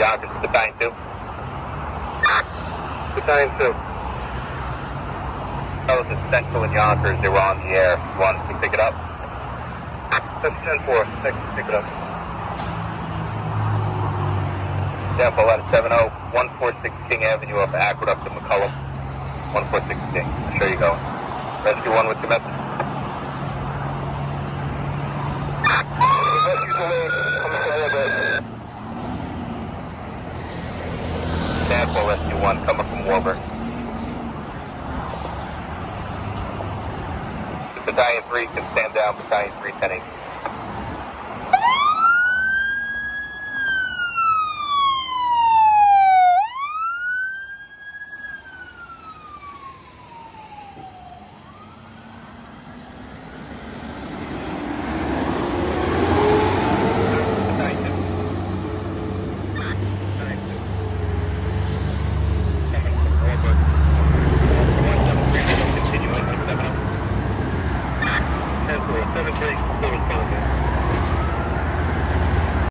Yonkers, Battalion 2. Battalion 2. That was at Central and Yonkers. They were on the air. You wanted to pick it up? That's 10-4. Thanks, pick it up. Tempo out of 70, 146 King Avenue up Aqueduct to McCullum. 146 King. I'll show you going. Rescue 1 with your message. Rescue delayed. I'm sorry about it. Tempo Rescue 1 coming from Warburg. Battalion 3 can stand down. Battalion 3, 10-8. Continuing, 7-3, 7-3, still responding.